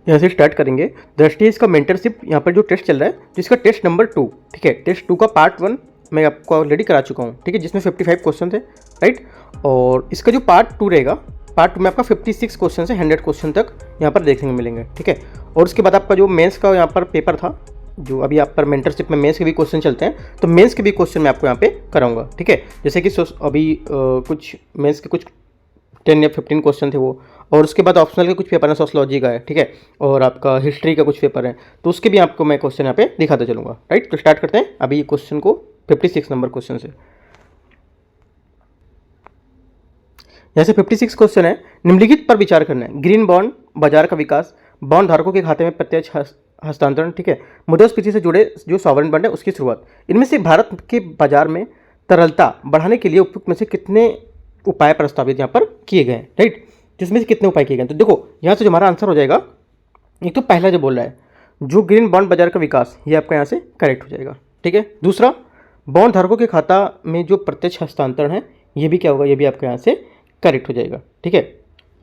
यहाँ से स्टार्ट करेंगे। दृष्टि इसका मेंटरशिप यहाँ पर जो टेस्ट चल रहा है, जिसका टेस्ट नंबर 2, ठीक है, टेस्ट 2 का पार्ट 1 मैं आपको ऑलरेडी करा चुका हूँ, ठीक है, जिसमें 55 क्वेश्चन थे, राइट। और इसका जो पार्ट 2 रहेगा, पार्ट 2 में आपका 56 क्वेश्चन से 100 क्वेश्चन तक यहाँ पर देखने को मिलेंगे, ठीक है। और उसके बाद आपका जो मेंस का यहाँ पर पेपर था, जो अभी आप पर मेंटरशिप में मेंस के भी क्वेश्चन चलते हैं, तो मेंस के भी क्वेश्चन मैं आपको यहाँ पे कराऊंगा, ठीक है। जैसे कि अभी कुछ मेंस के कुछ 10 या 15 क्वेश्चन थे वो, और उसके बाद ऑप्शनल के कुछ पेपर हैं, सोशलॉजी का है, ठीक है, और आपका हिस्ट्री का कुछ पेपर है, तो उसके भी आपको मैं क्वेश्चन यहाँ पे दिखाते चलूँगा, राइट। तो स्टार्ट करते हैं अभी क्वेश्चन को 56 नंबर क्वेश्चन से। यहाँ से 56 क्वेश्चन है, निम्नलिखित पर विचार करना है। ग्रीन बॉन्ड बाजार का विकास, बॉन्ड धारकों के खाते में प्रत्यक्ष हस्तांतरण, ठीक है, मुद्रास्फीति से जुड़े जो सॉवरेन बॉन्ड है उसकी शुरुआत। इनमें से भारत के बाजार में तरलता बढ़ाने के लिए उपयुक्त में से कितने उपाय प्रस्तावित यहाँ पर किए गए हैं, राइट। जिसमें से कितने उपाय किए गए, तो देखो यहाँ से जो हमारा आंसर हो जाएगा, एक तो पहला जो बोल रहा है जो ग्रीन बॉन्ड बाजार का विकास, ये आपका यहाँ से करेक्ट हो जाएगा, ठीक है। दूसरा, बॉन्ड धारकों के खाता में जो प्रत्यक्ष हस्तांतरण है, ये भी क्या होगा, ये भी आपका यहाँ से करेक्ट हो जाएगा, ठीक है।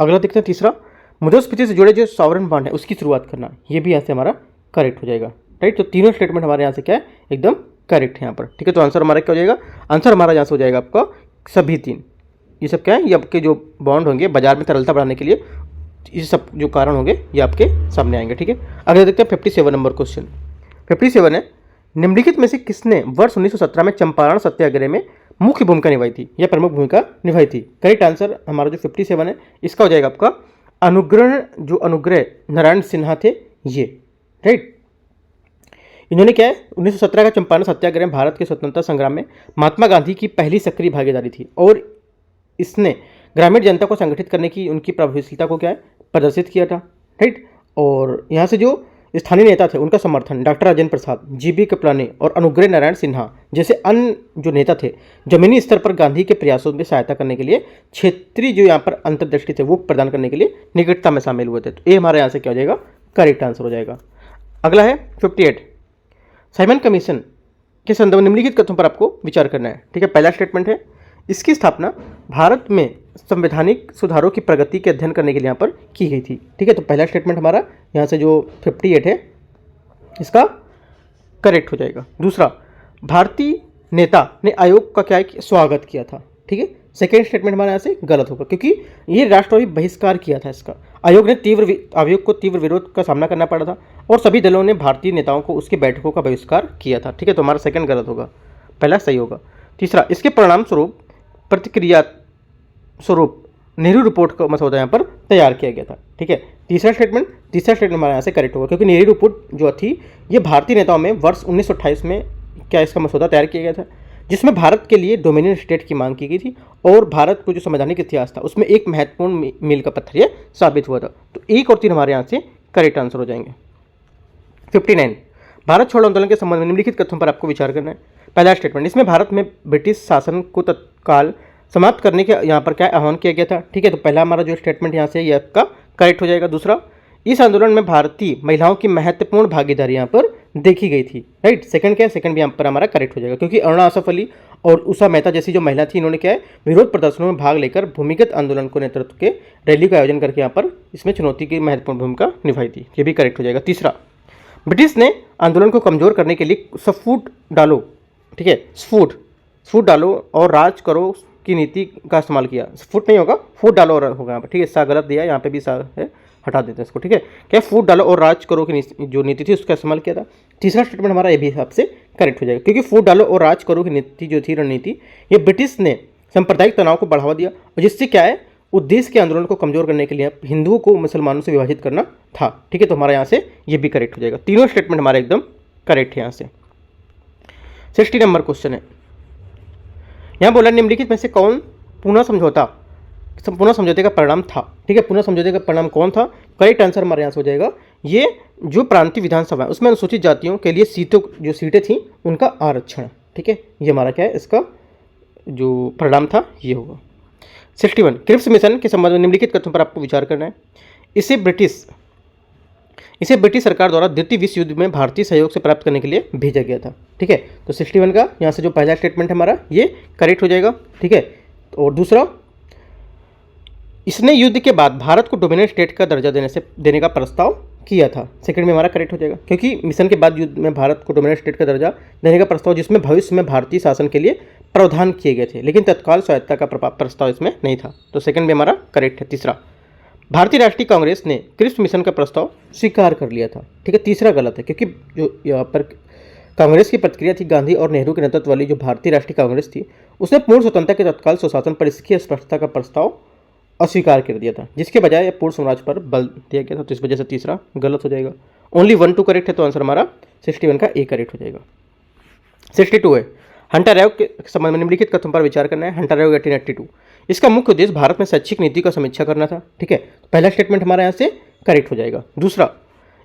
अगला देखते हैं तीसरा, मुद्रास्फीति से जुड़े जो सॉवरेन बॉन्ड है उसकी शुरुआत करना, ये भी यहाँ से हमारा करेक्ट हो जाएगा, राइट। तो तीनों स्टेटमेंट हमारे यहाँ से क्या है, एकदम करेक्ट है यहाँ पर, ठीक है। तो आंसर हमारा क्या हो जाएगा, आंसर हमारा यहाँ से हो जाएगा आपका सभी तीन। ये सब क्या है, ये आपके जो बॉन्ड होंगे बाजार में तरलता बढ़ाने के लिए, ये सब जो कारण होंगे ये आपके सामने आएंगे, ठीक है। अगला देखते हैं 57 नंबर क्वेश्चन। 57 है, निम्नलिखित में से किसने वर्ष 1917 में चंपारण सत्याग्रह में मुख्य भूमिका निभाई थी या प्रमुख भूमिका निभाई थी। करेक्ट आंसर हमारा जो 57 है इसका हो जाएगा आपका अनुग्रह, जो अनुग्रह नारायण सिन्हा थे ये, राइट। इन्होंने क्या है, 1917 का चंपारण सत्याग्रह भारत के स्वतंत्रता संग्राम में महात्मा गांधी की पहली सक्रिय भागीदारी थी, और इसने ग्रामीण जनता को संगठित करने की उनकी प्रभावशीलता को क्या है, प्रदर्शित किया था, राइट। और यहाँ से जो स्थानीय नेता थे उनका समर्थन डॉक्टर राजेंद्र प्रसाद, जीबी कृपलानी और अनुग्रह नारायण सिन्हा जैसे अन्य जो नेता थे, जमीनी स्तर पर गांधी के प्रयासों में सहायता करने के लिए क्षेत्रीय जो यहाँ पर अंतर्दृष्टि थे वो प्रदान करने के लिए निकटता में शामिल हुए थे। तो ये हमारे यहाँ से क्या हो जाएगा, करेक्ट आंसर हो जाएगा। अगला है 58, साइमन कमीशन के संदर्भ निम्नलिखित कथनों पर आपको विचार करना है, ठीक है। पहला स्टेटमेंट है, इसकी स्थापना भारत में संवैधानिक सुधारों की प्रगति के अध्ययन करने के लिए यहाँ पर की गई थी, ठीक है। तो पहला स्टेटमेंट हमारा यहाँ से जो 58 है इसका करेक्ट हो जाएगा। दूसरा, भारतीय नेता ने आयोग का क्या है, स्वागत किया था, ठीक है। सेकेंड स्टेटमेंट हमारे यहाँ से गलत होगा, क्योंकि ये राष्ट्रव्यापी बहिष्कार किया था इसका। आयोग को तीव्र विरोध का सामना करना पड़ा था और सभी दलों ने भारतीय नेताओं को उसकी बैठकों का बहिष्कार किया था, ठीक है। तो हमारा सेकंड गलत होगा, पहला सही होगा। तीसरा, इसके परिणाम स्वरूप प्रतिक्रिया स्वरूप नेहरू रिपोर्ट का मसौदा यहाँ पर तैयार किया गया था, ठीक है। तीसरा स्टेटमेंट हमारे यहाँ से करेक्ट होगा, क्योंकि नेहरू रिपोर्ट जो थी ये भारतीय नेताओं में वर्ष 1928 में क्या इसका मसौदा तैयार किया गया था, जिसमें भारत के लिए डोमिनियन स्टेट की मांग की गई थी, और भारत को जो संवैधानिक इतिहास था उसमें एक महत्वपूर्ण मील का पत्थर ये साबित हुआ था। तो 1 और 3 हमारे यहाँ से करेक्ट आंसर हो जाएंगे। 59, भारत छोड़ो आंदोलन के संबंध में निम्नलिखित कथनों पर आपको विचार करना है। पहला स्टेटमेंट, इसमें भारत में ब्रिटिश शासन को तत्काल समाप्त करने के यहाँ पर क्या आह्वान किया गया था, ठीक है। तो पहला हमारा जो स्टेटमेंट यहाँ से ये आपका करेक्ट हो जाएगा। दूसरा, इस आंदोलन में भारतीय महिलाओं की महत्वपूर्ण भागीदारी यहाँ पर देखी गई थी, राइट। सेकंड क्या है, सेकंड भी यहाँ पर हमारा करेक्ट हो जाएगा, क्योंकि अरुणा आसफ अली और उषा मेहता जैसी जो महिला थी इन्होंने क्या है, विरोध प्रदर्शनों में भाग लेकर भूमिगत आंदोलन को नेतृत्व के रैली का आयोजन करके यहाँ पर इसमें चुनौती की महत्वपूर्ण भूमिका निभाई थी, ये भी करेक्ट हो जाएगा। तीसरा, ब्रिटिश ने आंदोलन को कमजोर करने के लिए सफूट डालो, ठीक है, स्फूट डालो और राज करो की नीति का इस्तेमाल किया। फूट नहीं होगा, फूट डालो और होगा यहाँ पर, ठीक है। सा गलत दिया, यहाँ पे भी सा है, हटा देते हैं इसको, ठीक है। क्या फूट डालो और राज करो की जो नीति थी उसका इस्तेमाल किया था। तीसरा स्टेटमेंट हमारा ये भी हिसाब से करेक्ट हो जाएगा, क्योंकि फूट डालो और राज करो की नीति जो थी, रणनीति, ये ब्रिटिश ने सांप्रदायिक तनाव को बढ़ावा दिया, और जिससे क्या है, उद्देश्य के आंदोलन को कमजोर करने के लिए हिंदुओं को मुसलमानों से विभाजित करना था, ठीक है। तो हमारा यहाँ से ये भी करेक्ट हो जाएगा। तीनों स्टेटमेंट हमारे एकदम करेक्ट है यहाँ से। 60 नंबर क्वेश्चन है, यहाँ बोला निम्नलिखित में से कौन पुनः समझौते का परिणाम था, ठीक है। पुनः समझौते का परिणाम कौन था, करेक्ट आंसर हमारे यहाँ से हो जाएगा, ये जो प्रांतीय विधानसभा है उसमें अनुसूचित जातियों के लिए सीटें थी उनका आरक्षण, ठीक है। ये हमारा क्या है, इसका जो परिणाम था ये होगा। 61, क्रिप्स मिशन के संबंध में निम्नलिखित कथनों पर आपको विचार करना है। इसे ब्रिटिश सरकार द्वारा द्वितीय विश्व युद्ध में भारतीय सहयोग से प्राप्त करने के लिए भेजा गया था, ठीक है। तो 61 का यहाँ से जो पहला स्टेटमेंट हमारा ये करेक्ट हो जाएगा, ठीक है। और दूसरा, इसने युद्ध के बाद भारत को डोमिनेंट स्टेट का दर्जा देने का प्रस्ताव किया था। सेकंड में हमारा करेक्ट हो जाएगा, क्योंकि मिशन के बाद युद्ध में भारत को डोमिनेंट स्टेट का दर्जा देने का प्रस्ताव, जिसमें भविष्य में भारतीय शासन के लिए प्रावधान किए गए थे, लेकिन तत्काल स्वायत्तता का प्रस्ताव इसमें नहीं था। तो सेकंड में हमारा करेक्ट है। तीसरा, भारतीय राष्ट्रीय कांग्रेस ने क्रिप्स मिशन का प्रस्ताव स्वीकार कर लिया था। ठीक है, तीसरा गलत है, क्योंकि जो यहाँ पर कांग्रेस की प्रतिक्रिया थी, गांधी और नेहरू के नेतृत्व वाली जो भारतीय राष्ट्रीय कांग्रेस थी, उसने पूर्ण स्वतंत्रता के तत्काल सुशासन पर इसकी स्पष्टता का प्रस्ताव अस्वीकार कर दिया था, जिसके बजाय पूर्ण स्वराज पर बल दिया गया था। तो इस वजह से तीसरा गलत हो जाएगा। ओनली 1 2 करेक्ट है, तो आंसर हमारा 61 का ए करेक्ट हो जाएगा। 62 है, हंटर आयोग के संबंध में निम्नलिखित कथनों पर विचार करना है। हंटर आयोग 1882, इसका मुख्य उद्देश्य भारत में शैक्षिक नीति का समीक्षा करना था। ठीक है, पहला स्टेटमेंट हमारा यहाँ से करेक्ट हो जाएगा। दूसरा,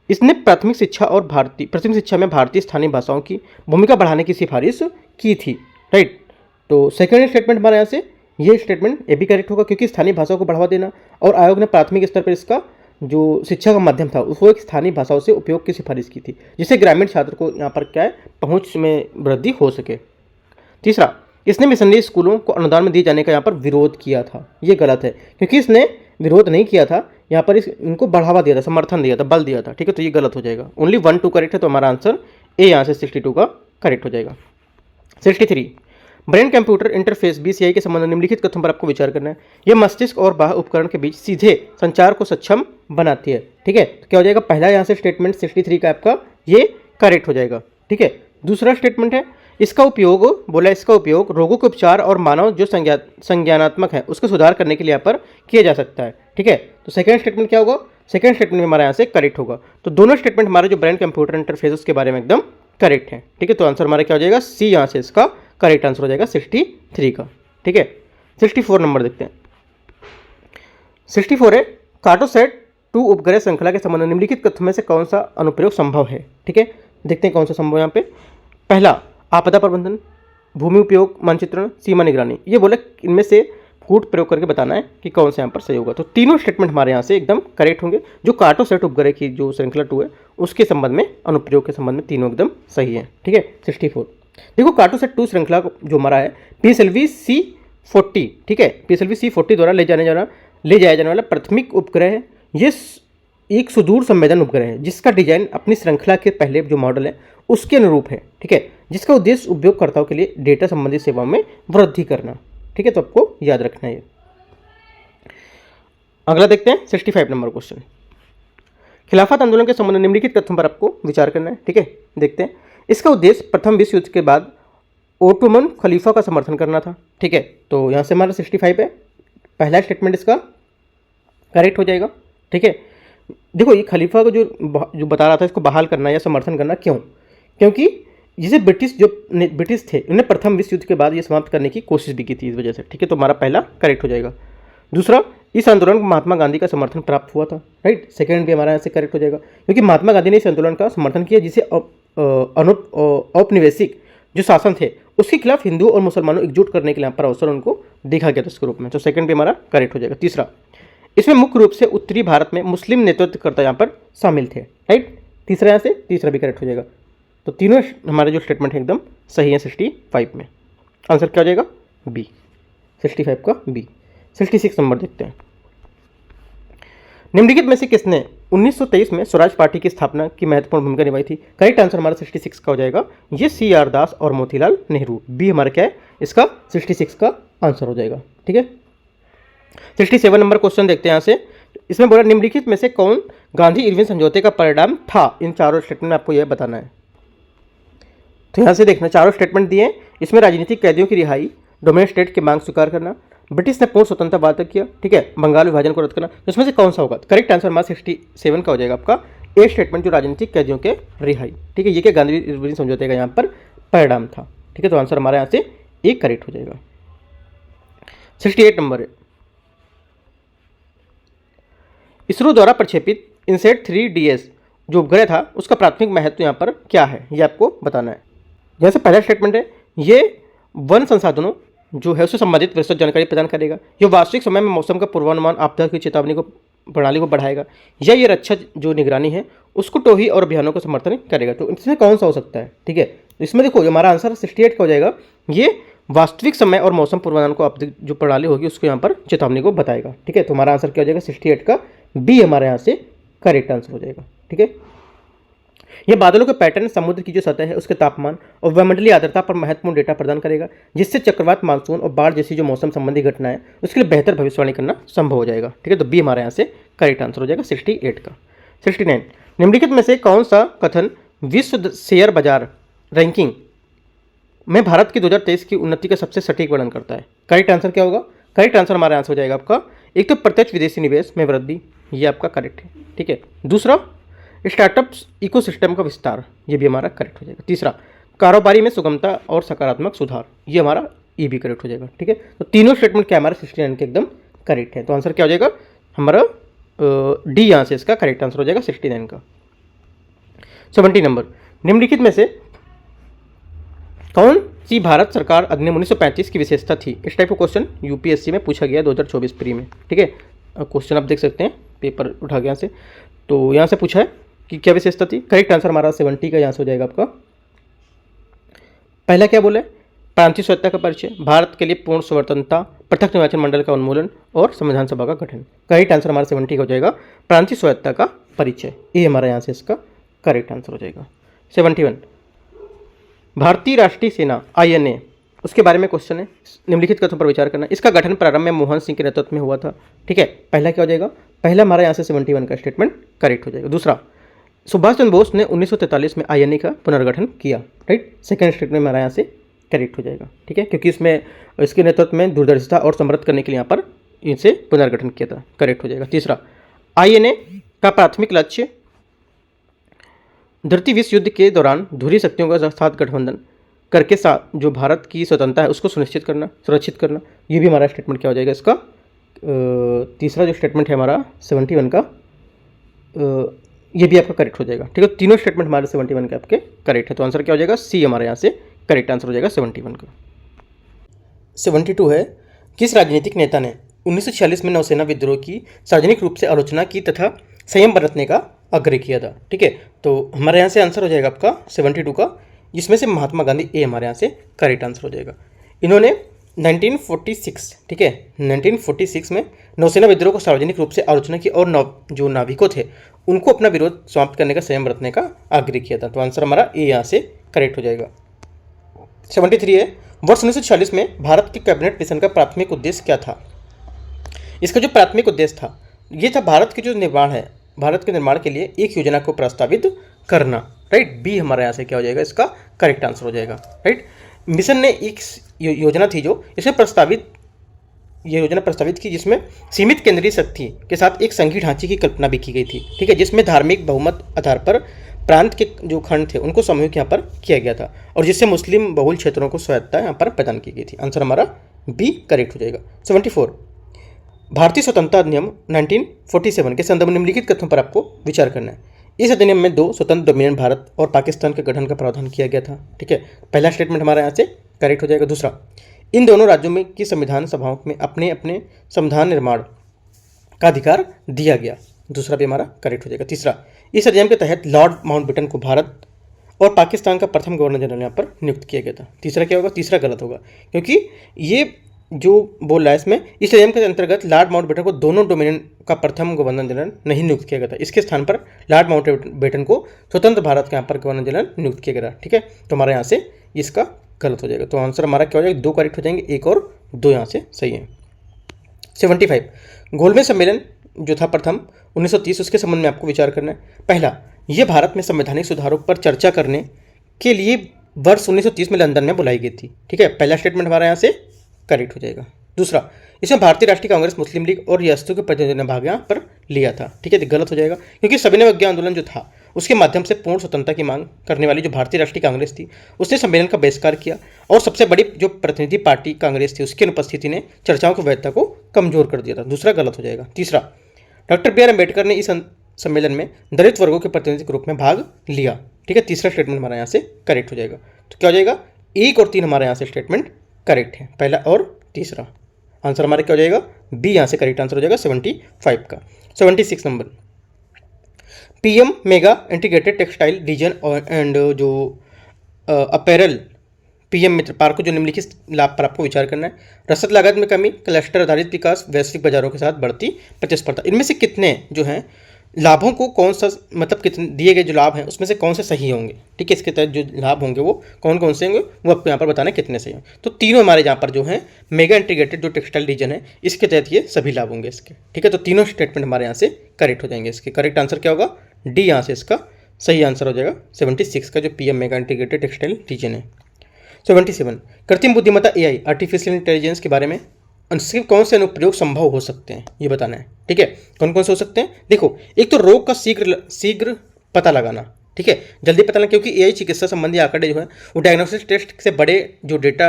इसने प्राथमिक शिक्षा में भारतीय स्थानीय भाषाओं की भूमिका बढ़ाने की सिफारिश की थी। राइट, तो सेकंड स्टेटमेंट हमारे यहाँ से ये स्टेटमेंट ये भी करेक्ट होगा, क्योंकि स्थानीय भाषाओं को बढ़ावा देना और आयोग ने प्राथमिक स्तर पर इसका जो शिक्षा का माध्यम था उसको एक स्थानीय भाषाओं से उपयोग की सिफारिश की थी, जिससे ग्रामीण छात्र को यहाँ पर क्या है पहुँच में वृद्धि हो सके। तीसरा, इसने मिशनरी स्कूलों को अनुदान में दिए जाने का यहाँ पर विरोध किया था। ये गलत है, क्योंकि इसने विरोध नहीं किया था, यहाँ पर इनको बढ़ावा दिया था, समर्थन दिया था, बल दिया था। ठीक है, तो ये गलत हो जाएगा। ओनली 1 2 करेक्ट है, तो हमारा आंसर ए यहाँ से 62 का करेक्ट हो जाएगा। 63, ब्रेन कंप्यूटर इंटरफेस BCI के संबंध में निम्नलिखित कथनों पर आपको विचार करना है। यह मस्तिष्क और बाह्य उपकरण के बीच सीधे संचार को सक्षम बनाती है। ठीक है, तो क्या हो जाएगा, पहला यहाँ से स्टेटमेंट 63 का आपका ये करेक्ट हो जाएगा। ठीक है, दूसरा स्टेटमेंट है, इसका उपयोग रोगों के उपचार और मानव जो संज्ञानात्मक है उसको सुधार करने के लिए यहाँ पर किया जा सकता है। ठीक है, तो सेकंड स्टेटमेंट क्या होगा, सेकंड स्टेटमेंट में हमारे यहाँ से करेक्ट होगा। तो दोनों स्टेटमेंट हमारे जो ब्रेन कंप्यूटर इंटरफेस उसके बारे में एकदम करेक्ट है। ठीक है, तो आंसर हमारा क्या हो जाएगा, सी यहाँ से इसका करेक्ट आंसर हो जाएगा 63 का। ठीक है, 64 नंबर देखते हैं। 64 है, कार्टोसैट 2 उपग्रह श्रृंखला के संबंध में निम्नलिखित कथनों में से कौन सा अनुप्रयोग संभव है। ठीक है, देखते हैं कौन सा संभव है यहाँ पे। पहला, आपदा प्रबंधन, भूमि उपयोग मानचित्रण, सीमा निगरानी। ये बोले इनमें से कूट प्रयोग करके बताना है कि कौन सा यहाँ पर सही होगा। तो तीनों स्टेटमेंट हमारे यहाँ से एकदम करेक्ट होंगे। जो कार्टोसैट उपग्रह की जो श्रृंखला 2 है उसके संबंध में, अनुप्रयोग के संबंध में तीनों एकदम सही है। ठीक है, 64 देखो, कार्टोसैट 2 श्रृंखला जो हमारा है PSLV C40। ठीक है, PSLV C40 द्वारा ले जाया जाने वाला प्राथमिक उपग्रह है। ये एक सुदूर संवेदन उपग्रह है, जिसका डिजाइन अपनी श्रृंखला के पहले जो मॉडल है उसके अनुरूप है। ठीक है, जिसका उद्देश्य उपयोगकर्ताओं के लिए डेटा संबंधी सेवाओं में वृद्धि करना। ठीक है, तो आपको याद रखना है। अगला देखते हैं 65 नंबर क्वेश्चन। खिलाफत आंदोलन के संबंध में निम्नलिखित कथनों पर आपको विचार करना है। ठीक है, देखते हैं। इसका उद्देश्य प्रथम विश्व युद्ध के बाद ओटोमन खलीफा का समर्थन करना था। ठीक है, तो यहाँ से हमारा 65 है, पहला स्टेटमेंट इसका करेक्ट हो जाएगा। ठीक है, देखो ये खलीफा को जो बता रहा था इसको बहाल करना या समर्थन करना, क्यों? क्योंकि जिसे ब्रिटिश थे उन्हें प्रथम विश्व युद्ध के बाद ये समाप्त करने की कोशिश भी की थी इस वजह से। ठीक है, तो हमारा पहला करेक्ट हो जाएगा। दूसरा, इस आंदोलन को महात्मा गांधी का समर्थन प्राप्त हुआ था। राइट, सेकंड भी हमारा यहाँ से करेक्ट हो जाएगा, क्योंकि महात्मा गांधी ने इस आंदोलन का समर्थन किया जिसे औपनिवेशिक जो शासन थे उसके खिलाफ हिंदुओं और मुसलमानों एकजुट करने के लिए यहाँ पर अवसर उनको देखा गया था इसके रूप में। तो सेकंड भी हमारा करेक्ट हो जाएगा। तीसरा, इसमें मुख्य रूप से उत्तरी भारत में मुस्लिम नेतृत्वकर्ता यहाँ पर शामिल थे। राइट, तीसरा यहाँ से तीसरा भी करेक्ट हो जाएगा। तो तीनों हमारे जो स्टेटमेंट है एकदम सही है 65 में। आंसर क्या हो जाएगा, बी, 65 का बी। 66 नंबर देखते हैं। निम्नलिखित में से किसने 1923 में स्वराज पार्टी की स्थापना की महत्वपूर्ण भूमिका निभाई थी? करेक्ट आंसर हमारा 66 का हो जाएगा, ये CR दास और मोतीलाल नेहरू। बी हमारा क्या है, इसका 66 का आंसर हो जाएगा। ठीक है, 67 नंबर क्वेश्चन देखते हैं यहाँ से। इसमें बोला निम्नलिखित में से कौन गांधी इरविन समझौते का परिणाम था? इन चारों स्टेटमेंट में आपको यह बताना है। तो यहाँ से देखना, चारों स्टेटमेंट दिए, इसमें राजनीतिक कैदियों की रिहाई, डोमिनेंट स्टेट की मांग स्वीकार करना, ब्रिटिश ने पूर्ण स्वतंत्रता वादा किया। ठीक है, बंगाल विभाजन को रद्द करना। तो इसमें से कौन सा होगा? करेक्ट आंसर हमारा 67 का हो जाएगा आपका ए स्टेटमेंट, जो राजनीतिक कैदियों के रिहाई। ठीक है, ये क्या गांधी इरविन समझौते का यहाँ पर परिणाम था। ठीक है, तो आंसर हमारे यहाँ से एक करेक्ट हो जाएगा। 68 नंबर है, इसरो द्वारा प्रक्षेपित इनसेट 3DS जो उपग्रह था उसका प्राथमिक महत्व यहाँ पर क्या है, ये आपको बताना है। जैसे पहला स्टेटमेंट है, ये वन संसाधनों जो है उससे संबंधित विस्तृत जानकारी प्रदान करेगा, जो वास्तविक समय में मौसम का पूर्वानुमान, आपदा की चेतावनी को प्रणाली को बढ़ाएगा, या ये रक्षा जो निगरानी है उसको टोही और अभियानों को समर्थन करेगा। तो इसमें कौन सा हो सकता है? ठीक है, तो इसमें देखो हमारा आंसर 68 का हो जाएगा, ये वास्तविक समय और मौसम पूर्वानुमान को आप जो प्रणाली होगी उसको यहाँ पर चेतावनी को बताएगा। ठीक है, तो हमारा आंसर क्या हो जाएगा 68 का बी हमारे यहाँ से करेक्ट आंसर हो जाएगा। ठीक है, ये बादलों के पैटर्न समुद्र की जो सतह है उसके तापमान और वायुमंडलीय आर्द्रता पर महत्वपूर्ण डेटा प्रदान करेगा, जिससे चक्रवात, मानसून और बाढ़ जैसी जो मौसम संबंधी घटनाएं उसके लिए बेहतर भविष्यवाणी करना संभव हो जाएगा। ठीक है, तो बी हमारे यहाँ से करेक्ट आंसर हो जाएगा 68 का। 69, निम्नलिखित में से कौन सा कथन विश्व शेयर बाजार रैंकिंग में भारत की 2023 की उन्नति का सबसे सटीक वर्णन करता है? करेक्ट आंसर क्या होगा? करेक्ट आंसर हमारा आंसर हो जाएगा आपका, एक तो प्रत्यक्ष विदेशी निवेश में वृद्धि, ये आपका करेक्ट है। ठीक है, दूसरा स्टार्टअप्स इकोसिस्टम का विस्तार, ये भी हमारा करेक्ट हो जाएगा। तीसरा कारोबारी में सुगमता और सकारात्मक सुधार, ये हमारा ये भी करेक्ट हो जाएगा। ठीक है, तो तीनों स्टेटमेंट क्या हमारे 69 के एकदम करेक्ट है। तो आंसर क्या हो जाएगा हमारा डी यहाँ से इसका करेक्ट आंसर हो जाएगा 69 का। 70 नंबर, निम्नलिखित में से कौन सी भारत सरकार अधिनियम 1935 की विशेषता थी? इस टाइप का क्वेश्चन यूपीएससी में पूछा गया 2024 प्री में। ठीक है, क्वेश्चन आप देख सकते हैं, पेपर उठा गया से, तो यहाँ से पूछा है कि क्या विशेषता थी। करेक्ट आंसर हमारा 70 का यहाँ से हो जाएगा आपका। पहला क्या बोले? प्रांतीय स्वायत्तता का परिचय, भारत के लिए पूर्ण स्वतंत्रता, पृथक निर्वाचन मंडल का उन्मूलन और संविधान सभा का गठन। करेक्ट आंसर हमारा 70 का हो जाएगा, प्रांतीय स्वायत्तता का परिचय, ये हमारा यहाँ से इसका करेक्ट आंसर हो जाएगा। 71, भारतीय राष्ट्रीय सेना INA उसके बारे में क्वेश्चन है, निम्नलिखित कथनों पर विचार करना। इसका गठन प्रारंभ में मनमोहन सिंह के नेतृत्व में हुआ था। ठीक है, पहला क्या हो जाएगा? पहला हमारा यहाँ से 71 का स्टेटमेंट करेक्ट हो जाएगा। दूसरा, सुभाष चंद्र बोस ने 1943 में INA का पुनर्गठन किया। राइट, सेकंड स्टेटमेंट हमारा यहाँ से करेक्ट हो जाएगा। ठीक है, क्योंकि इसमें इसके नेतृत्व में दूरदर्शिता और समृद्ध करने के लिए यहाँ पर इनसे पुनर्गठन किया था, करेक्ट हो जाएगा। तीसरा, INA का प्राथमिक लक्ष्य द्वितीय विश्व युद्ध के दौरान धुरी शक्तियों का साथ गठबंधन करके जो भारत की स्वतंत्रता है उसको सुरक्षित करना, ये भी हमारा स्टेटमेंट क्या हो जाएगा इसका तीसरा जो स्टेटमेंट है हमारा 71 का, ये भी आपका करेक्ट हो जाएगा। ठीक है, तीनों स्टेटमेंट हमारे 71 के आपके करेक्ट है, तो आंसर क्या हो जाएगा सी हमारे यहाँ से करेक्ट आंसर हो जाएगा 71 का। 72 है, किस राजनीतिक नेता ने 1946 में नौसेना विद्रोह की सार्वजनिक रूप से आलोचना की तथा संयम बरतने का आग्रह किया था? ठीक है, तो हमारे यहाँ से आंसर हो जाएगा आपका 72 का, जिसमें से महात्मा गांधी ए हमारे यहाँ से करेक्ट आंसर हो जाएगा। इन्होंने 1946, ठीक है, 1946 में नौसेना विद्रोह को सार्वजनिक रूप से आलोचना की और जो नाविकों थे उनको अपना विरोध समाप्त करने का संयम बरतने का आग्रह किया था, तो आंसर हमारा ए यहाँ से करेक्ट हो जाएगा। 73 है, वर्ष 1946 में भारत के कैबिनेट मिशन का प्राथमिक उद्देश्य क्या था? इसका जो प्राथमिक उद्देश्य था ये था भारत के जो निर्माण है, भारत के निर्माण के लिए एक योजना को प्रस्तावित करना। राइट, बी हमारे यहाँ से क्या हो जाएगा इसका करेक्ट आंसर हो जाएगा। राइट, मिशन ने एक योजना थी जो इसमें ये योजना प्रस्तावित की, जिसमें सीमित केंद्रीय शक्ति के साथ एक संघीय ढांचे की कल्पना भी की गई थी। ठीक है, जिसमें धार्मिक बहुमत आधार पर प्रांत के जो खंड थे उनको समूहित यहाँ पर किया गया था और जिससे मुस्लिम बहुल क्षेत्रों को स्वायत्तता यहाँ पर प्रदान की गई थी। आंसर हमारा बी करेक्ट हो जाएगा। 74, भारतीय स्वतंत्रता अधिनियम 1947 के संदर्भ में निम्नलिखित कथनों पर आपको विचार करना है। इस अधिनियम में 2 स्वतंत्र डोमिनियन भारत और पाकिस्तान के गठन का प्रावधान किया गया था। ठीक है, पहला स्टेटमेंट हमारा यहाँ से करेक्ट हो जाएगा। दूसरा, इन दोनों राज्यों में की संविधान सभाओं में अपने अपने संविधान निर्माण का अधिकार दिया गया, दूसरा भी हमारा करेक्ट हो जाएगा। तीसरा, इस अधिनियम के तहत लॉर्ड माउंटबेटन को भारत और पाकिस्तान का प्रथम गवर्नर जनरल यहाँ पर नियुक्त किया गया था। तीसरा क्या होगा? तीसरा गलत होगा, क्योंकि ये जो बोल रहा है इसमें इस अधिनियम के अंतर्गत लॉर्ड माउंटबेटन को दोनों डोमिनियन का प्रथम गवर्नर जनरल नहीं नियुक्त किया गया था। इसके स्थान पर लॉर्ड माउंटबेटन को स्वतंत्र भारत के यहाँ पर गवर्नर जनरल नियुक्त किया गया। ठीक है, तो हमारे यहाँ से इसका गलत हो जाएगा, तो आंसर हमारा क्या हो जाएगा? 2 करेक्ट हो जाएंगे, 1 और 2 यहाँ से सही है। 75, गोलमेज सम्मेलन जो था प्रथम 1930, उसके संबंध में आपको विचार करना है। पहला, ये भारत में संवैधानिक सुधारों पर चर्चा करने के लिए वर्ष 1930 में लंदन में बुलाई गई थी। ठीक है, पहला स्टेटमेंट हमारा यहाँ से करेक्ट हो जाएगा। दूसरा, इसमें भारतीय राष्ट्रीय कांग्रेस, मुस्लिम लीग और रियासतों के प्रतिनिधियों ने भाग यहाँ पर लिया था। ठीक है, तो गलत हो जाएगा, क्योंकि सविनय अवज्ञा आंदोलन जो था उसके माध्यम से पूर्ण स्वतंत्रता की मांग करने वाली जो भारतीय राष्ट्रीय कांग्रेस थी उसने सम्मेलन का बहिष्कार किया और सबसे बड़ी जो प्रतिनिधि पार्टी कांग्रेस थी उसकी अनुपस्थिति ने चर्चाओं की वैधता को कमजोर कर दिया था। दूसरा गलत हो जाएगा। तीसरा, डॉक्टर बी आर अम्बेडकर ने इस सम्मेलन में दलित वर्गों के प्रतिनिधि के रूप में भाग लिया। ठीक है, तीसरा स्टेटमेंट हमारा यहाँ से करेक्ट हो जाएगा। तो क्या हो जाएगा? 1 और 3 हमारे यहाँ से स्टेटमेंट करेक्ट है, पहला और तीसरा। आंसर हमारे क्या हो जाएगा? बी यहाँ से करेक्ट आंसर हो जाएगा 75 का। 76 number, PM mega integrated textile reason and जो अपैरल पीएम मित्र पार्क को जो निम्नलिखित लाभ पर आपको विचार करना है। रसद लागत में कमी, क्लस्टर आधारित विकास, वैश्विक बाजारों के साथ बढ़ती प्रतिस्पर्धा। इनमें से कितने जो हैं लाभों को कौन सा मतलब कितने दिए गए जो लाभ हैं उसमें से कौन से सही होंगे, ठीक है। इसके तहत जो लाभ होंगे वो कौन कौन से होंगे वो आपको यहाँ पर बताना है कितने सही होंगे। तो तीनों हमारे यहाँ पर जो है मेगा इंटीग्रेटेड जो टेक्सटाइल रीजन है इसके तहत ये सभी लाभ होंगे इसके, ठीक है। तो तीनों स्टेटमेंट हमारे यहाँ से करेक्ट हो जाएंगे। इसके करेक्ट आंसर क्या होगा, डी यहाँ से इसका सही आंसर हो जाएगा 76 का जो PM mega integrated textile reason है। 77 कृत्रिम बुद्धिमत्ता एआई आर्टिफिशियल इंटेलिजेंस के बारे में उसके कौन से अनुप्रयोग संभव हो सकते हैं ये बताना है, ठीक है। कौन कौन से हो सकते हैं, देखो एक तो रोग का शीघ्र पता लगाना, ठीक है, जल्दी पता लगाना, क्योंकि एआई चिकित्सा संबंधी आंकड़े जो है वो डायग्नोस्टिक टेस्ट से बड़े जो डेटा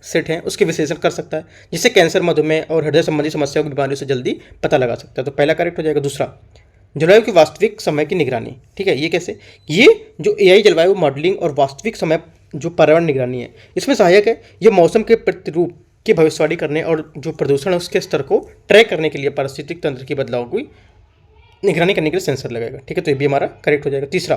सेट हैं उसके विश्लेषण कर सकता है, जिससे कैंसर, मधुमेह और हृदय संबंधी समस्याओं की बीमारियों से जल्दी पता लगा सकता है। तो पहला करेक्ट हो जाएगा। दूसरा जलवायु की वास्तविक समय की निगरानी, ठीक है। ये कैसे, ये जो एआई जलवायु मॉडलिंग और वास्तविक समय जो पर्यावरण निगरानी है इसमें सहायक है। ये मौसम के प्रतिरूप की भविष्यवाणी करने और जो प्रदूषण है उसके स्तर को ट्रैक करने के लिए पारिस्थितिक तंत्र की बदलाव की निगरानी करने के लिए सेंसर लगाएगा, ठीक है। तो ये भी हमारा करेक्ट हो जाएगा। तीसरा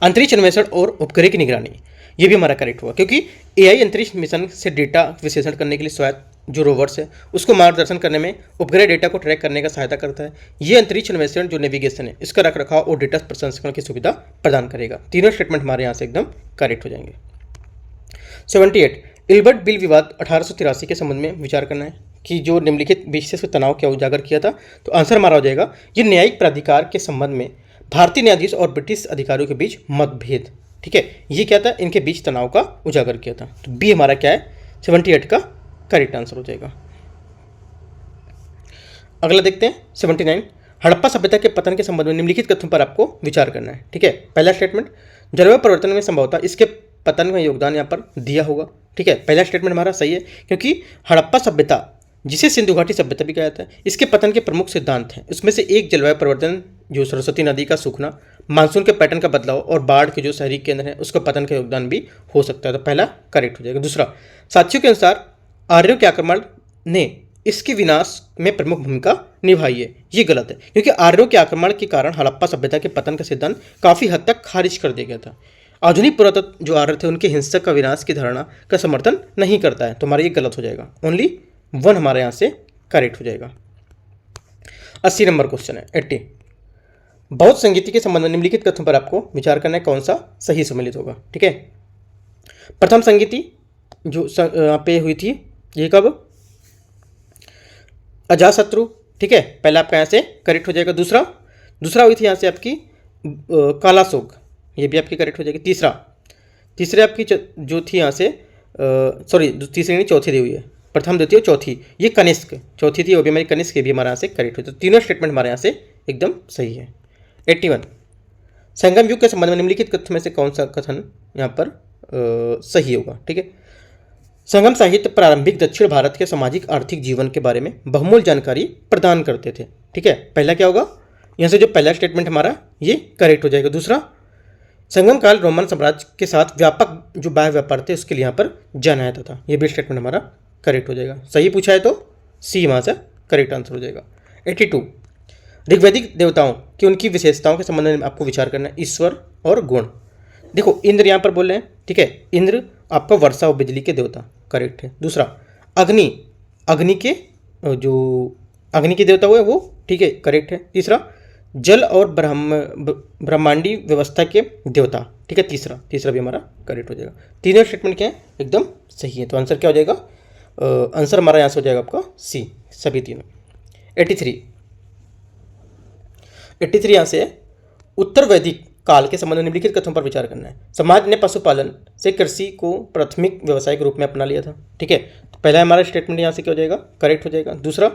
अंतरिक्ष अन्वेषण और उपग्रह की निगरानी, ये भी हमारा करेक्ट हुआ, क्योंकि एआई अंतरिक्ष मिशन से डेटा विश्लेषण करने के लिए स्वायत्त जो रोवर्स है उसको मार्गदर्शन करने में उपग्रह डेटा को ट्रैक करने का सहायता करता है। ये अंतरिक्ष अन्वेषण जो नेविगेशन है इसका रखरखाव और डेटा प्रसंस्करण की सुविधा प्रदान करेगा। तीनों स्टेटमेंट हमारे यहाँ से एकदम करेक्ट हो जाएंगे। 78 इल्बर्ट बिल विवाद 1883 के संबंध में विचार करना है कि जो निम्नलिखित विशेष तनाव क्या उजागर किया था। तो आंसर हमारा हो जाएगा ये न्यायिक प्राधिकार के संबंध में भारतीय न्यायाधीश और ब्रिटिश अधिकारियों के बीच मतभेद, ठीक है। ये क्या था, इनके बीच तनाव का उजागर किया था। तो बी हमारा क्या है 78 का करेक्ट आंसर हो जाएगा। अगला देखते हैं 79 हड़प्पा सभ्यता के पतन के संबंध में निम्नलिखित कथनों पर आपको विचार करना है, ठीक है। पहला स्टेटमेंट जलवायु परिवर्तन में संभवतः इसके पतन में योगदान यहाँ पर दिया होगा, ठीक है। पहला स्टेटमेंट हमारा सही है, क्योंकि हड़प्पा सभ्यता जिसे सिंधु घाटी सभ्यता भी कहा जाता है इसके पतन के प्रमुख सिद्धांत हैं। उसमें से एक जलवायु परिवर्तन, जो सरस्वती नदी का सूखना, मानसून के पैटर्न का बदलाव और बाढ़ के जो शहरी केंद्र है उसका पतन का योगदान भी हो सकता है। तो पहला करेक्ट हो जाएगा। दूसरा साथियों के अनुसार आर्यों के आक्रमण ने इसके विनाश में प्रमुख भूमिका निभाई है, ये गलत है, क्योंकि आर्यों के आक्रमण के कारण हड़प्पा सभ्यता के पतन का सिद्धांत काफ़ी हद तक खारिज कर दिया गया था। आधुनिक पुरातत्व जो आर्य थे उनके हिंसक का विनाश की धारणा का समर्थन नहीं करता है। तो हमारा ये गलत हो जाएगा। ओनली 1 हमारे यहाँ से करेक्ट हो जाएगा। 80 नंबर क्वेश्चन है 80 बौद्ध संगीति के संबंध में निम्नलिखित कथनों पर आपको विचार करना है कौन सा सही सम्मिलित होगा, ठीक है। प्रथम संगीति जो यहाँ पे हुई थी ये कब, अजातशत्रु, ठीक है, पहला आपका यहाँ से करेक्ट हो जाएगा। दूसरा हुई थी यहाँ से आपकी कालाशोक, ये भी आपकी करेक्ट हो जाएगी। तीसरे आपकी जो थी यहाँ से सॉरी तीसरी नहीं चौथी दी हुई है, प्रथम द्वितीय चौथी, ये कनिष्क चौथी थी, वो भी हमारी कनिष्क, भी हमारे यहाँ से करेक्ट हुई। तो तीनों स्टेटमेंट हमारे यहाँ से एकदम सही है। 81 संगम युग के संबंध में निम्नलिखित कथन में से कौन सा कथन यहाँ पर सही होगा, ठीक है। संगम साहित्य प्रारंभिक दक्षिण भारत के सामाजिक आर्थिक जीवन के बारे में बहुमूल्य जानकारी प्रदान करते थे, ठीक है। पहला क्या होगा, यहाँ से जो पहला स्टेटमेंट हमारा ये करेक्ट हो जाएगा। दूसरा संगम काल रोमन साम्राज्य के साथ व्यापक जो बाह्य व्यापार थे उसके लिए यहाँ पर जाना जाता था, ये भी स्टेटमेंट हमारा करेक्ट हो जाएगा। सही पूछा है तो सी वहाँ से करेक्ट आंसर हो जाएगा। 82 ऋग्वैदिक देवताओं की उनकी विशेषताओं के संबंध में आपको विचार करना है, ईश्वर और गुण। देखो इंद्र यहाँ पर बोल रहे हैं, ठीक है, इंद्र आपका वर्षा और बिजली के देवता, करेक्ट है। दूसरा अग्नि के देवता हुए वो, ठीक है, करेक्ट है। तीसरा जल और ब्रह्मांडी व्यवस्था के देवता, ठीक है, तीसरा भी हमारा करेक्ट हो जाएगा। तीनों स्टेटमेंट क्या है एकदम सही है। तो आंसर क्या हो जाएगा, आंसर हमारा यहाँ से हो जाएगा आपका सी, सभी तीनों। 83 यहाँ से उत्तर वैदिक काल के संबंध में निम्नलिखित कथनों पर विचार करना है। समाज ने पशुपालन से कृषि को प्राथमिक व्यवसाय के रूप में अपना लिया था, ठीक है। तो पहला हमारा स्टेटमेंट यहाँ से क्या हो जाएगा, करेक्ट हो जाएगा। दूसरा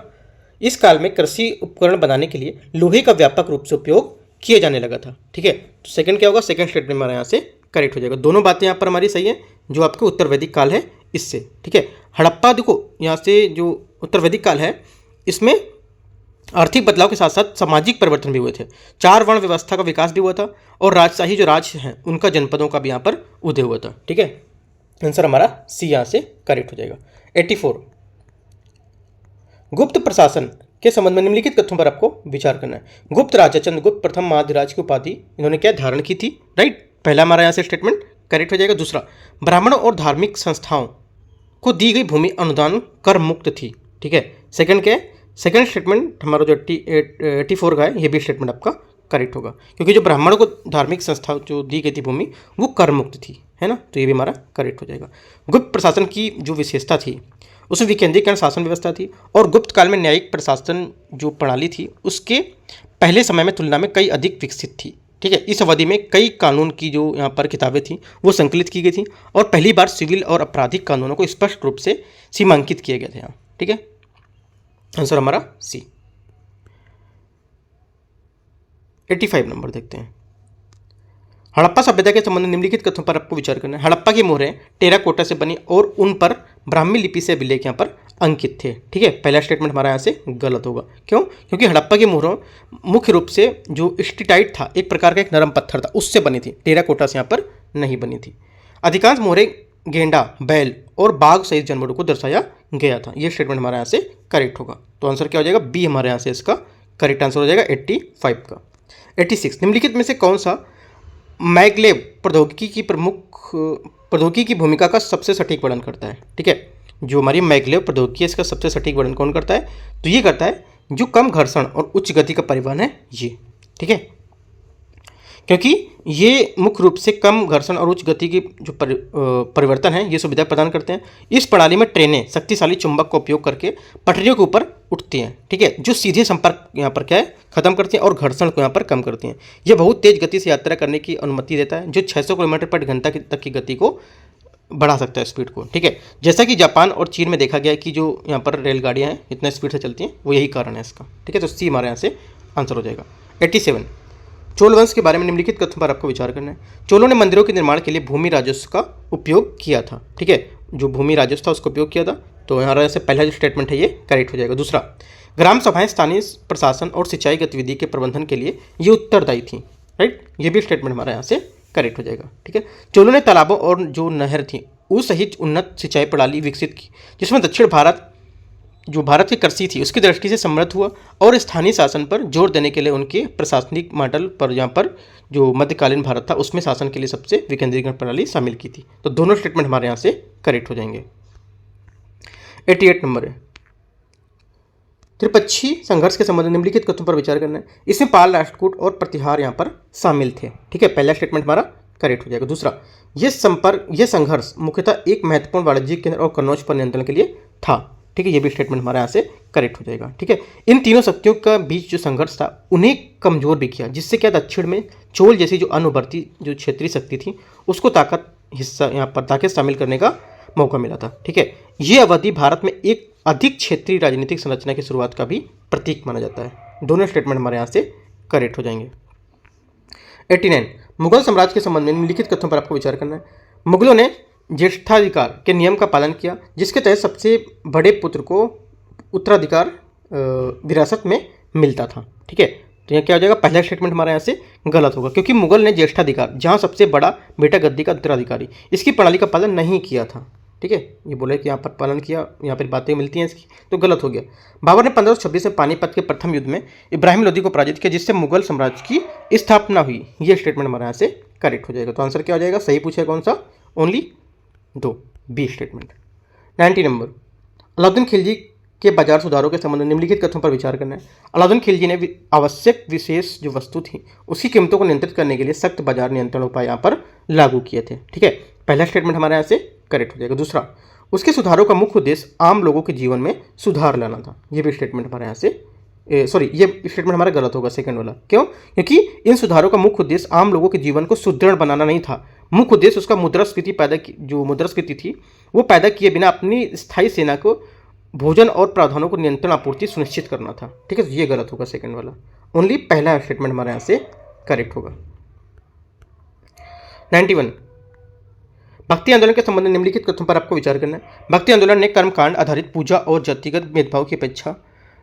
इस काल में कृषि उपकरण बनाने के लिए लोहे का व्यापक रूप से उपयोग किया जाने लगा था, ठीक है। तो सेकंड क्या होगा, सेकंड स्टेटमेंट हमारा यहाँ से करेक्ट हो जाएगा। दोनों बातें यहाँ पर हमारी सही है जो आपके उत्तर वैदिक काल है इससे, ठीक है। हड़प्पा देखो यहाँ से जो उत्तर वैदिक काल है इसमें आर्थिक बदलाव के साथ साथ सामाजिक परिवर्तन भी हुए थे, 4 वर्ण व्यवस्था का विकास भी हुआ था और राजशाही जो राज्य हैं उनका जनपदों का भी यहाँ पर उदय हुआ था, ठीक है। आंसर हमारा सी यहाँ से करेक्ट हो जाएगा। 84 गुप्त प्रशासन के संबंध में निम्नलिखित कथनों पर आपको विचार करना है। गुप्त राजा चंद्रगुप्त प्रथम महाधिराज की उपाधि इन्होंने क्या धारण की थी, राइट। पहला हमारा यहाँ से स्टेटमेंट करेक्ट हो जाएगा। दूसरा, ब्राह्मणों और धार्मिक संस्थाओं को दी गई भूमि अनुदान कर मुक्त थी, ठीक है। सेकंड क्या है, सेकंड स्टेटमेंट हमारा जो 84 का है, ये भी स्टेटमेंट आपका करेक्ट होगा, क्योंकि जो ब्राह्मणों को धार्मिक संस्था जो दी गई थी भूमि वो कर मुक्त थी, है ना, तो ये भी हमारा करेक्ट हो जाएगा। गुप्त प्रशासन की जो विशेषता थी उसमें विकेंद्रीकरण शासन व्यवस्था थी, और गुप्त काल में न्यायिक प्रशासन जो प्रणाली थी उसके पहले समय में तुलना में कई अधिक विकसित थी, ठीक है। इस अवधि में कई कानून की जो यहाँ पर किताबें थी वो संकलित की गई थी, और पहली बार सिविल और आपराधिक कानूनों को स्पष्ट रूप से सीमांकित किए गए थे यहाँ, ठीक है। आंसर हमारा सी। 85 नंबर देखते हैं। हड़प्पा सभ्यता के संबंध में निम्नलिखित कथनों पर आपको विचार करना है। हड़प्पा की मोहरें टेराकोटा से बनी और उन पर ब्राह्मी लिपि से अभिलेख यहाँ पर अंकित थे, ठीक है। पहला स्टेटमेंट हमारा यहाँ से गलत होगा। क्यों? क्योंकि हड़प्पा की मोहरों मुख्य रूप से जो स्टीटाइट था, एक प्रकार का एक नरम पत्थर था, उससे बनी थी, टेराकोटा से यहाँ पर नहीं बनी थी। अधिकांश मोहरें गेंडा, बैल और बाघ सहित जानवरों को दर्शाया गया था। ये स्टेटमेंट हमारे यहाँ से करेक्ट होगा। तो आंसर क्या हो जाएगा? बी हमारे यहाँ से इसका करेक्ट आंसर हो जाएगा 85 का। 86, निम्नलिखित में से कौन सा मैगलेव प्रौद्योगिकी की भूमिका का सबसे सटीक वर्णन करता है, ठीक है। जो हमारी मैगलेव प्रौद्योगिकी है इसका सबसे सटीक वर्णन कौन करता है? तो ये करता है जो कम घर्षण और उच्च गति का परिवहन है, ये, ठीक है। क्योंकि ये मुख्य रूप से कम घर्षण और उच्च गति की जो परिवर्तन है ये सुविधा प्रदान करते हैं। इस प्रणाली में ट्रेनें शक्तिशाली चुंबक का उपयोग करके पटरियों के ऊपर उठती हैं, ठीक है, जो सीधे संपर्क यहाँ पर क्या है खत्म करती हैं और घर्षण को यहाँ पर कम करती हैं। यह बहुत तेज गति से यात्रा करने की अनुमति देता है, जो 600 किलोमीटर प्रति घंटा तक की गति को बढ़ा सकता है, स्पीड को, ठीक है। जैसा कि जापान और चीन में देखा गया है कि जो यहाँ पर रेलगाड़ियाँ हैं इतना स्पीड से चलती हैं, वो यही कारण है इसका, ठीक है। तो सी हमारे यहाँ से आंसर हो जाएगा। 87, चोल वंश के बारे में निम्नलिखित कथन पर आपको विचार करना है। चोलों ने मंदिरों के निर्माण के लिए भूमि राजस्व का उपयोग किया था, ठीक है। जो भूमि राजस्व था उसका उपयोग किया था, तो यहाँ से पहला जो स्टेटमेंट है ये करेक्ट हो जाएगा। दूसरा, ग्राम सभाएं स्थानीय प्रशासन और सिंचाई गतिविधि के प्रबंधन के लिए ये उत्तरदायी थी, राइट। ये भी स्टेटमेंट हमारा यहाँ से करेक्ट हो जाएगा, ठीक है। चोलों ने तालाबों और जो नहर थी उस सहित उन्नत सिंचाई प्रणाली विकसित की, जिसमें दक्षिण भारत जो भारत की कृषि थी उसकी दृष्टि से समृद्ध हुआ, और स्थानीय शासन पर जोर देने के लिए उनके प्रशासनिक मॉडल पर यहाँ पर जो मध्यकालीन भारत था उसमें शासन के लिए सबसे विकेंद्रीकरण प्रणाली शामिल की थी। तो दोनों स्टेटमेंट हमारे यहाँ से करेक्ट हो जाएंगे। 88 नंबर है। त्रिपक्षीय संघर्ष के संबंध में निम्नलिखित कथनों पर विचार करना है। इसमें पाल, राष्ट्रकूट और प्रतिहार यहाँ पर शामिल थे, ठीक है। पहला स्टेटमेंट हमारा करेक्ट हो जाएगा। दूसरा, यह संघर्ष मुख्यतः एक महत्वपूर्ण वाणिज्यिक केंद्र और कन्नौज पर नियंत्रण के लिए था, ठीक है। ये भी स्टेटमेंट हमारे यहाँ से करेक्ट हो जाएगा, ठीक है। इन तीनों शक्तियों का बीच जो संघर्ष था उन्हें कमजोर भी किया, जिससे क्या दक्षिण में चोल जैसी जो अनुवर्ती जो क्षेत्रीय शक्ति थी उसको ताकत शामिल करने का मौका मिला था, ठीक है। ये अवधि भारत में एक अधिक क्षेत्रीय राजनीतिक संरचना की शुरुआत का भी प्रतीक माना जाता है। दोनों स्टेटमेंट हमारे यहाँ से करेक्ट हो जाएंगे। 89, मुगल साम्राज्य के संबंध में निम्नलिखित कथनों पर आपको विचार करना है। मुगलों ने ज्येष्ठाधिकार के नियम का पालन किया, जिसके तहत सबसे बड़े पुत्र को उत्तराधिकार विरासत में मिलता था, ठीक है। तो यहाँ क्या हो जाएगा? पहला स्टेटमेंट हमारे यहाँ से गलत होगा, क्योंकि मुगल ने ज्येष्ठाधिकार जहाँ सबसे बड़ा बेटा गद्दी का उत्तराधिकारी इसकी प्रणाली का पालन नहीं किया था, ठीक है। ये बोले कि यहाँ पर पालन किया, यहाँ पर बातें मिलती हैं इसकी, तो गलत हो गया। बाबर ने 1526 में पानीपत के प्रथम युद्ध में इब्राहिम लोदी को पराजित किया, जिससे मुगल साम्राज्य की स्थापना हुई। ये स्टेटमेंट हमारे यहाँ से करेक्ट हो जाएगा। तो आंसर क्या हो जाएगा? सही पूछा कौन सा? Only 2, B statement. 90 number, Alauddin Khilji के बाजार सुधारों के संबंध में निम्नलिखित कथनों पर विचार करना है। अलाउद्दीन खिलजी ने आवश्यक विशेष जो वस्तु थी उसकी कीमतों को नियंत्रित करने के लिए सख्त बाजार नियंत्रण उपाय यहाँ पर लागू किए थे, ठीक है। पहला स्टेटमेंट हमारे यहाँ से करेक्ट हो जाएगा। दूसरा, उसके सुधारों का मुख्य उद्देश्य आम लोगों के जीवन में सुधार लाना था। ये भी स्टेटमेंट हमारे यहाँ से ये स्टेटमेंट हमारा गलत होगा, सेकंड वाला। क्यों? क्योंकि इन सुधारों का मुख्य उद्देश्य आम लोगों के जीवन को सुदृढ़ बनाना नहीं था। मुख्य उद्देश्य उसका मुद्रास्फीति थी वो पैदा किए बिना अपनी स्थायी सेना को भोजन और प्रावधानों को नियंत्रण आपूर्ति सुनिश्चित करना था, ठीक है। तो ये गलत होगा, सेकंड वाला। ओनली पहला स्टेटमेंट हमारे यहाँ से करेक्ट होगा। 91, भक्ति आंदोलन के संबंध में निम्नलिखित कथनों पर आपको विचार करना है। भक्ति आंदोलन ने कर्मकांड आधारित पूजा और जातिगत भेदभाव की अपेक्षा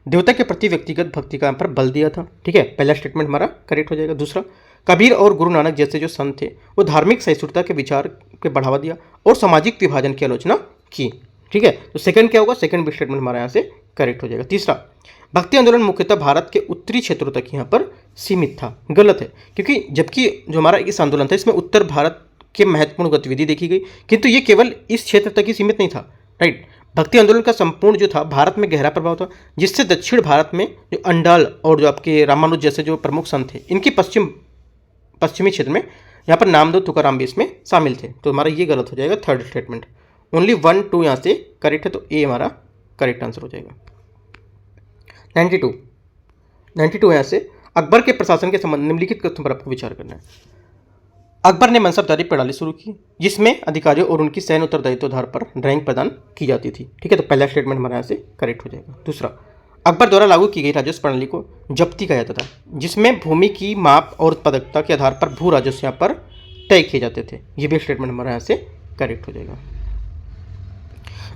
देवता के प्रति व्यक्तिगत भक्ति का पर बल दिया था, ठीक है। पहला स्टेटमेंट हमारा करेक्ट हो जाएगा। दूसरा, कबीर और गुरु नानक जैसे जो संत थे वो धार्मिक सहिष्णुता के विचार के बढ़ावा दिया और सामाजिक विभाजन की आलोचना की, ठीक है। तो सेकंड क्या होगा? सेकंड भी स्टेटमेंट हमारे यहाँ से करेक्ट हो जाएगा। तीसरा, भक्ति आंदोलन मुख्यतः भारत के उत्तरी क्षेत्रों तक यहाँ पर सीमित था, गलत है। क्योंकि जबकि जो हमारा इस आंदोलन था इसमें उत्तर भारत की महत्वपूर्ण गतिविधि देखी गई, किंतु ये केवल इस क्षेत्र तक ही सीमित नहीं था। राइट, भक्ति आंदोलन का संपूर्ण जो था भारत में गहरा प्रभाव था, जिससे दक्षिण भारत में जो अंडाल और जो आपके रामानुज जैसे जो प्रमुख संत थे, इनकी पश्चिमी क्षेत्र में यहाँ पर नामदेव तुकाराम भी इसमें शामिल थे। तो हमारा ये गलत हो जाएगा थर्ड स्टेटमेंट। ओनली 1 2 यहाँ से करेक्ट है, तो ए हमारा करेक्ट आंसर हो जाएगा। 92 यहाँ से अकबर के प्रशासन के संबंध निम्नलिखित कथनों पर आपको विचार करना है। अकबर ने मनसबदारी प्रणाली शुरू की, जिसमें अधिकारियों और उनकी सैन्य उत्तरदायित्व आधार पर रैंक प्रदान की जाती थी। ठीक है, तो पहला स्टेटमेंट हमारे यहाँ से करेक्ट हो जाएगा। दूसरा, अकबर द्वारा लागू की गई राजस्व प्रणाली को जब्ती कहा जाता था, जिसमें भूमि की माप और उत्पादकता के आधार पर भू राजस्व यहाँ पर तय किए जाते थे। ये भी स्टेटमेंट हमारे यहाँ से करेक्ट हो जाएगा।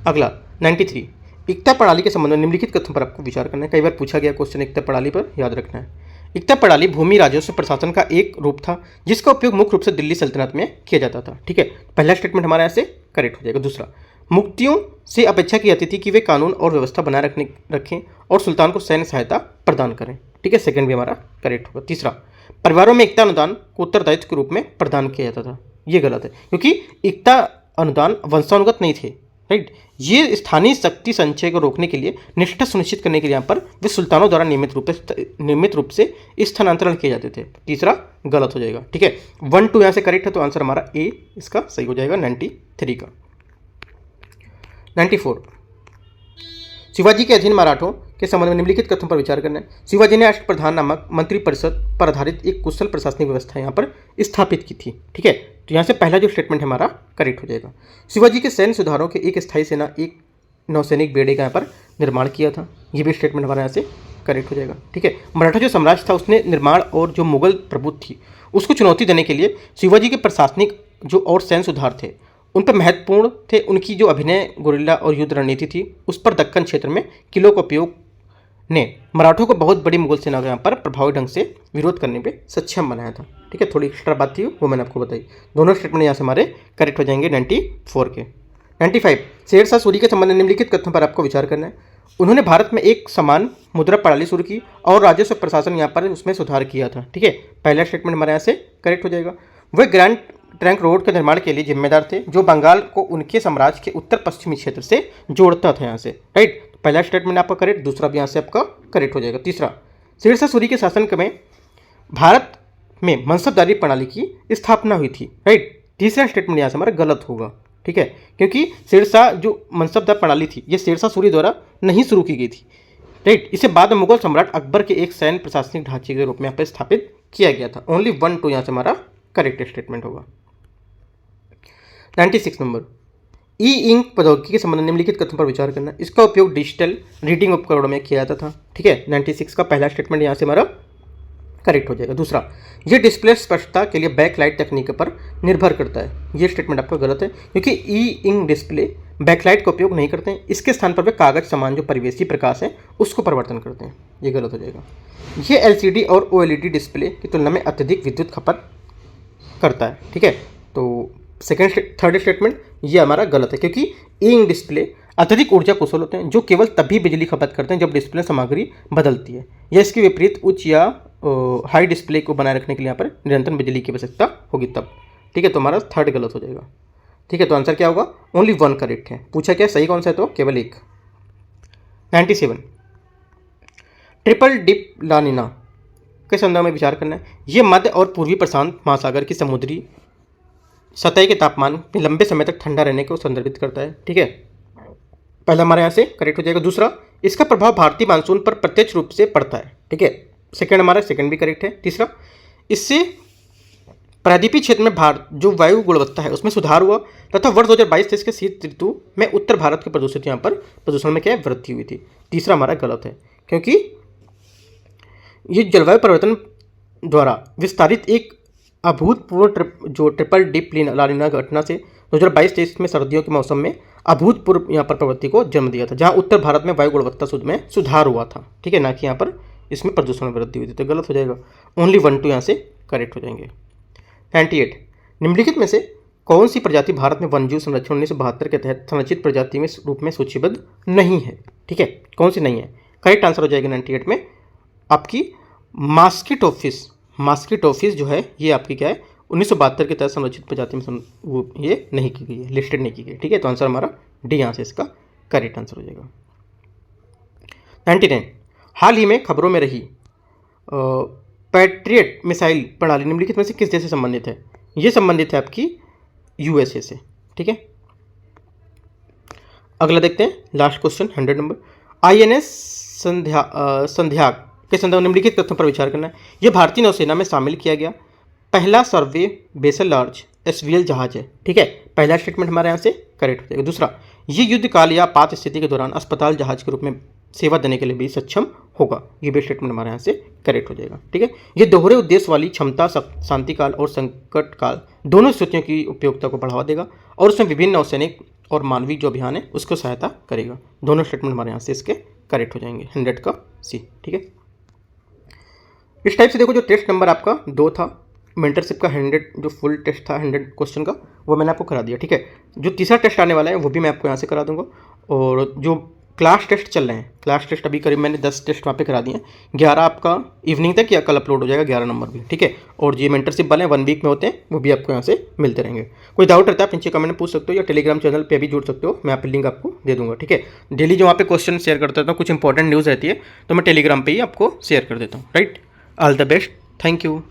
अगला 93, एकता प्रणाली के संबंध में निम्नलिखित कथनों पर आपको विचार करना है। कई बार पूछा गया क्वेश्चन एकता प्रणाली पर, याद रखना है। एकता प्रणाली भूमि राजस्व प्रशासन का एक रूप था, जिसका उपयोग मुख्य रूप से दिल्ली सल्तनत में किया जाता था। ठीक है, पहला स्टेटमेंट हमारे यहाँ से करेक्ट हो जाएगा। दूसरा, मुक्तियों से अपेक्षा की जाती थी कि वे कानून और व्यवस्था बनाए रखें और सुल्तान को सैन्य सहायता प्रदान करें। ठीक है, सेकंड भी हमारा करेक्ट होगा। तीसरा, परिवारों में एकता अनुदान को उत्तरदायित्व के रूप में प्रदान किया जाता था। ये गलत है, क्योंकि एकता अनुदान वंशानुगत नहीं थे। राइट, ये स्थानीय शक्ति संचय को रोकने के लिए, निष्ठा सुनिश्चित करने के लिए यहाँ पर वे सुल्तानों द्वारा नियमित रूप से स्थानांतरण किए जाते थे। तीसरा गलत हो जाएगा। ठीक है, 1 2 यहाँ से करेक्ट है, तो आंसर हमारा ए इसका सही हो जाएगा 93 का। 94, शिवाजी के अधीन मराठों के संबंध में निम्नलिखित कथनों पर विचार करना है। शिवाजी ने अष्टप्रधान नामक मंत्रिपरिषद पर आधारित एक कुशल प्रशासनिक व्यवस्था यहाँ पर स्थापित की थी। ठीक है, तो यहाँ से पहला जो स्टेटमेंट हमारा करेक्ट हो जाएगा। शिवाजी के सैन्य सुधारों के एक स्थायी सेना, एक नौसैनिक बेड़े का यहाँ पर निर्माण किया था। ये भी स्टेटमेंट हमारा यहाँ से करेक्ट हो जाएगा। ठीक है, मराठा जो साम्राज्य था उसने निर्माण और जो मुगल प्रभुत्व थी उसको चुनौती देने के लिए शिवाजी के प्रशासनिक जो और सैन्य सुधार थे उन पर महत्वपूर्ण थे। उनकी जो अभिनय, गुरिल्ला और युद्ध रणनीति थी, उस पर दक्कन क्षेत्र में किलों का उपयोग ने मराठों को बहुत बड़ी मुगल सेना का यहाँ पर प्रभावी ढंग से विरोध करने में सक्षम बनाया था। ठीक है, थोड़ी एक्स्ट्रा बात थी वो मैंने आपको बताई। दोनों स्टेटमेंट यहाँ से हमारे करेक्ट हो जाएंगे 94 के। 95, शेरशाह सूरी के संबंध में निम्नलिखित कथनों पर आपको विचार करना है। उन्होंने भारत में एक समान मुद्रा प्रणाली शुरू की और राजस्व प्रशासन यहाँ पर उसमें सुधार किया था। ठीक है, पहला स्टेटमेंट हमारे यहाँ से करेक्ट हो जाएगा। वह ग्रैंड ट्रंक रोड के निर्माण के लिए जिम्मेदार थे, जो बंगाल को उनके साम्राज्य के उत्तर पश्चिमी क्षेत्र से जोड़ता था यहाँ से। राइट, पहला स्टेटमेंट आपका करेक्ट, दूसरा भी यहाँ से आपका करेक्ट हो जाएगा। तीसरा, शेरशाह सूरी के शासन में भारत में मनसबदारी प्रणाली की स्थापना हुई थी। राइट, तीसरा स्टेटमेंट यहाँ से हमारा गलत होगा। ठीक है, क्योंकि शेरशाह जो मनसबदार प्रणाली थी ये शेरशाह सूरी द्वारा नहीं शुरू की गई थी। राइट, इसे बाद में मुगल सम्राट अकबर के एक सैन्य प्रशासनिक ढांचे के रूप में यहाँ पर स्थापित किया गया था। ओनली 1 2 यहाँ से हमारा करेक्ट स्टेटमेंट होगा। 96 नंबर, ई इंक प्रौद्योगिकी के संबंध में निम्नलिखित कथनों पर विचार करना है। इसका उपयोग डिजिटल रीडिंग उपकरणों में किया जाता था। ठीक है, 96 का पहला स्टेटमेंट यहाँ से हमारा करेक्ट हो जाएगा। दूसरा, ये डिस्प्ले स्पष्टता के लिए बैकलाइट तकनीक पर निर्भर करता है। ये स्टेटमेंट आपका गलत है, क्योंकि ई इंक डिस्प्ले बैकलाइट का उपयोग नहीं करते हैं। इसके स्थान पर वे कागज समान जो परिवेशी प्रकाश है उसको परिवर्तन करते हैं। ये गलत हो जाएगा। ये एलसीडी और ओएलईडी डिस्प्ले की तुलना में अत्यधिक विद्युत खपत करता है। ठीक है, तो थर्ड स्टेटमेंट ये हमारा गलत है, क्योंकि ई इंक डिस्प्ले अत्यधिक ऊर्जा कुशल होते हैं, जो केवल तभी बिजली खपत करते हैं जब डिस्प्ले सामग्री बदलती है, या इसके विपरीत उच्च या हाई डिस्प्ले को बनाए रखने के लिए यहाँ पर निरंतर बिजली की आवश्यकता होगी तब। ठीक है, तो हमारा थर्ड गलत हो जाएगा। ठीक है, तो आंसर क्या होगा? ओनली 1 करेक्ट है। पूछा क्या सही कौन सा है? तो केवल एक। 97, ट्रिपल डिप लानिना के संदर्भ में विचार करना है। ये मध्य और पूर्वी प्रशांत महासागर की समुद्री सतह के तापमान में लंबे समय तक ठंडा रहने को संदर्भित करता है। ठीक है, पहला हमारे यहाँ से करेक्ट हो जाएगा। दूसरा, इसका प्रभाव भारतीय मानसून पर प्रत्यक्ष रूप से पड़ता है। ठीक है, सेकंड हमारा सेकंड भी करेक्ट है। तीसरा, इससे प्रायद्वीपीय क्षेत्र में भारत जो वायु गुणवत्ता है उसमें सुधार हुआ तथा वर्ष 2022-23 के शीत ऋतु में उत्तर भारत के प्रदूषित यहाँ पर प्रदूषण में क्या है? वृद्धि हुई थी। तीसरा हमारा गलत है, क्योंकि ये जलवायु परिवर्तन द्वारा विस्तारित एक अभूतपूर्व जो ट्रिपल डिप लानिना घटना से 2022-23 में सर्दियों के मौसम में अभूतपूर्व यहाँ पर प्रवृत्ति को जन्म दिया था, जहाँ उत्तर भारत में वायु गुणवत्ता में सुधार हुआ था। ठीक है, ना कि यहाँ पर इसमें प्रदूषण में वृद्धि हुई थी, तो गलत हो जाएगा। ओनली 1 2 यहाँ से करेक्ट हो जाएंगे। 98, निम्नलिखित में से कौन सी प्रजाति भारत में वन्यजीव संरक्षण 1972 के तहत संरक्षित प्रजाति में रूप में सूचीबद्ध नहीं है? ठीक है, कौन सी नहीं है? करेक्ट आंसर हो जाएगा 98 में आपकी मास्किटोफिस जो है ये आपकी क्या है? 1972 के तहत संरक्षित प्रजाति में वो ये नहीं की गई है, लिस्टेड नहीं की गई। ठीक है, तो आंसर हमारा डी यहाँ से इसका करेक्ट आंसर हो जाएगा। 99, हाल ही में खबरों में रही पैट्रियट मिसाइल प्रणाली निम्नलिखित में से किस देश से संबंधित है? ये संबंधित है आपकी यूएसए से। ठीक है, अगला देखते हैं, लास्ट क्वेश्चन 100 नंबर। आईएनएस संध्याक के संदर्भ निम्नलिखित तथ्यों पर विचार करना है। यह भारतीय नौसेना में शामिल किया गया पहला सर्वे बेसल लार्ज एसवीएल जहाज है। ठीक है, पहला स्टेटमेंट हमारे यहाँ से करेक्ट हो जाएगा। दूसरा, ये युद्ध काल या आपात स्थिति के दौरान अस्पताल जहाज के रूप में सेवा देने के लिए भी सक्षम होगा। ये भी स्टेटमेंट हमारे यहाँ से करेक्ट हो जाएगा। ठीक है, ये दोहरे उद्देश्य वाली क्षमता शांति काल और संकट काल दोनों स्थितियों की उपयोगिता को बढ़ावा देगा और उसमें विभिन्न नौसैनिक और मानवीय जो अभियान है उसको सहायता करेगा। दोनों स्टेटमेंट हमारे यहाँ से इसके करेक्ट हो जाएंगे। 100 का सी। ठीक है, इस टाइप से देखो, जो टेस्ट नंबर आपका 2 था मेंटरशिप का, 100 जो फुल टेस्ट था 100 क्वेश्चन का, वो मैंने आपको करा दिया। ठीक है, जो तीसरा टेस्ट आने वाला है वो भी मैं आपको यहाँ से करा दूंगा। और जो क्लास टेस्ट चल रहे हैं, क्लास टेस्ट अभी करीब मैंने 10 टेस्ट वहाँ पे करा दिए हैं। 11 आपका इवनिंग तक या कल अपलोड हो जाएगा, 11 नंबर भी। ठीक है, और ये मेंटरशिप वाले 1 वीक में होते हैं, वो भी आपको यहाँ से मिलते रहेंगे। कोई डाउट रहता है आप नीचे कमेंट में पूछ सकते हो या टेलीग्राम चैनल पे भी जुड़ सकते हो, मैं आप लिंक आपको दे दूंगा। ठीक है, डेली जो वहाँ पे क्वेश्चन शेयर करता रहता हूँ, कुछ इंपॉर्टेंट न्यूज़ रहती है तो मैं टेलीग्राम पर ही आपको शेयर कर देता हूँ। Right, all the best, thank you.